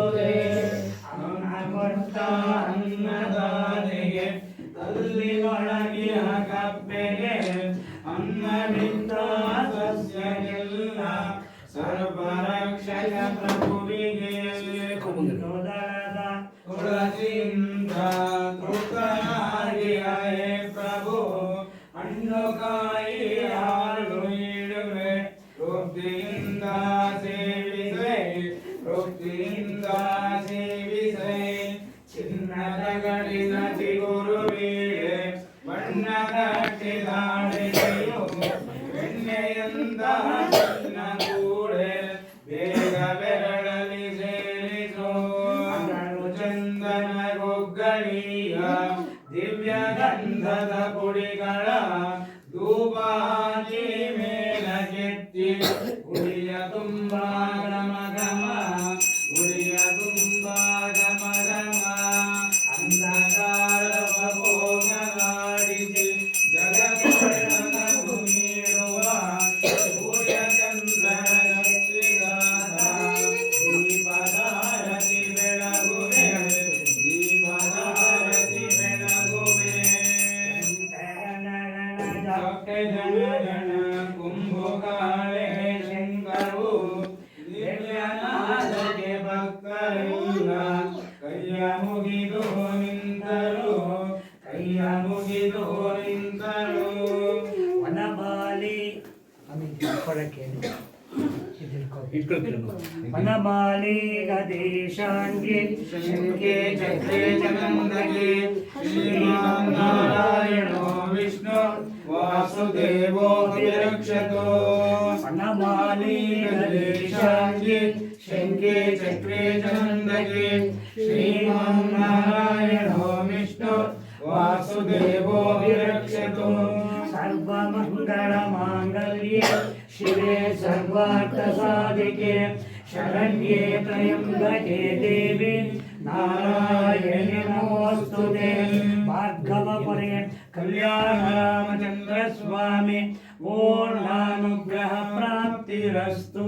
ಅನ್ನದಾನಿಗೆ ತಲ್ಲಿನೊಳಗಿನ ಕಪ್ಪೆಗೆ ಅನ್ನವಿದ್ದ ಸಸ್ಯಗೆಲ್ಲ ಸರ್ವರಕ್ಷಕ ಪ್ರಭುವಿಗೆ ತುಳದ ತುಳಸಿಯಿಂದ ತೃಪ್ತನಾಗಿಯ ಹೇ ಪ್ರಭು ಹಣ್ಣು ಕಾಯಿ ಹಾಲು ಇಡುವೆ ತೃಪ್ತಿಯಿಂದ ಸೇವಿಸೆ ತೃಪ್ತಿಯಿಂದ ಸೇವಿಸೆ ಚಿನ್ನದ ಗಡಿನ ಚಿಗುರು ಬೀಳೆ ಬಣ್ಣದ ದಾಳಿಗೆಯು ಎಣ್ಣೆಯಿಂದ ಚಿನ್ನ ಕೂಡೆ ಬೇಗ ಬೆರಳಲಿ ಸೇರಿಸೋ ಅಣು ಚಂದನ ಗೊಗ್ಗಳಿಯ ದಿವ್ಯ ಗಂಧದ ಪುಡಿಗಳ ಧೂಪ ಹಾಕಿ ಮೇಲಕ್ಕೆತ್ತಿ ಉಡಿಯ ತುಂಬ ಘಮ ಘಮ ಉಡಿಯ ತುಂಬ ಘಮ ಘಮ ಅಂಧಕಾರವ ಹೋಗಲಾಡಿಸಿ ಜಗತ್ತು ನೀಡುವ ಸೂರ್ಯ ಚಂದ್ರನ ಶಕ್ತಿಗಾದ ದೀಪದಾರತಿ ಬೆಳಗುವೆ ದೀಪದಾರತಿ ಬೆಳಗುವೆ ಜನ ಜನ ಕುಂಭಕಾಳೆ ಶಂಕರು ದಿವ್ಯನಾದಕ್ಕೆ ಭಕ್ತರಿಂದ ಕೈಯ ಮುಗಿದು ನಿಂತರು ಕೈಯ ಮುಗಿದು ನಿಂತರು ವನಮಾಲಿ ವನಮಾಲಿ ಗದೇಶಾಂಗಿ ಶಂಕೆ ಚಕ್ರೆ ಚಂದಗೆ ಶ್ರೀಮನ್ನಾರಾಯಣೋ ವಿಷ್ಣು ವಾಸುದೇವೋ ವಿರಕ್ಷತೋ ವನಮಾಲಿ ಗದೇಶಾಂಗಿ ಶಂಕೆ ಚಕ್ರೆ ಚಂದಗೆ ಶ್ರೀಮನ್ನಾರಾಯಣೋ ವಿಷ್ಣು ವಾಸುದೇವೋ ವಿರಕ್ಷತೋ ಸರ್ವಮಂಗಳ ಮಾಂಗಲ್ಯೆ ಶಿವೆ ಸರ್ವಾರ್ಥ ಸಾಧಿಕೆ ಶರಣ್ಯೇ ತ್ರಯಂಬಕೆ ದೇವಿ ನಾರಾಯಣಿ ನಮೋಸ್ತುತೆ ಭಾರ್ಗವಪುರೇ ಕಲ್ಯಾಣ ರಾಮಚಂದ್ರ ಸ್ವಾಮಿ ಪೂರ್ಣಾನುಗ್ರಹ ಪ್ರಾಪ್ತಿರಸ್ತು.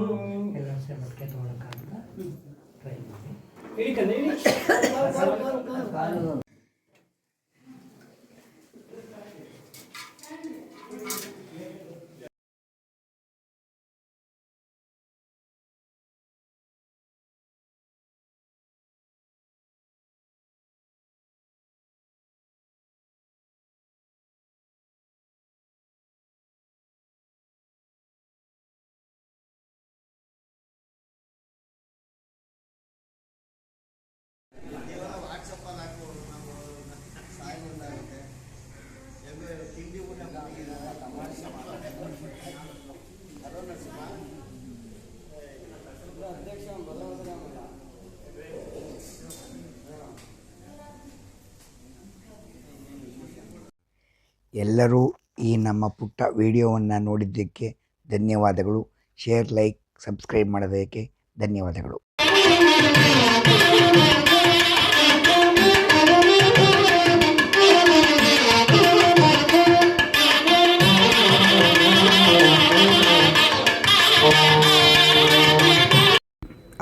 ಎಲ್ಲರೂ ಈ ನಮ್ಮ ಪುಟ್ಟ ವಿಡಿಯೋವನ್ನು ನೋಡಿದ್ದಕ್ಕೆ ಧನ್ಯವಾದಗಳು. ಶೇರ್, ಲೈಕ್, ಸಬ್ಸ್ಕ್ರೈಬ್ ಮಾಡೋದಕ್ಕೆ ಧನ್ಯವಾದಗಳು.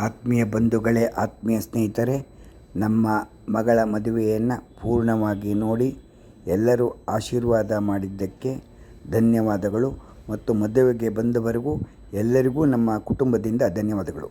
ಆತ್ಮೀಯ ಬಂಧುಗಳೇ, ಆತ್ಮೀಯ ಸ್ನೇಹಿತರೆ, ನಮ್ಮ ಮಗಳ ಮದುವೆಯನ್ನು ಪೂರ್ಣವಾಗಿ ನೋಡಿ ಎಲ್ಲರೂ ಆಶೀರ್ವಾದ ಮಾಡಿದ್ದಕ್ಕೆ ಧನ್ಯವಾದಗಳು. ಮತ್ತು ಮದುವೆಗೆ ಬಂದವರಿಗೂ ಎಲ್ಲರಿಗೂ ನಮ್ಮ ಕುಟುಂಬದಿಂದ ಧನ್ಯವಾದಗಳು.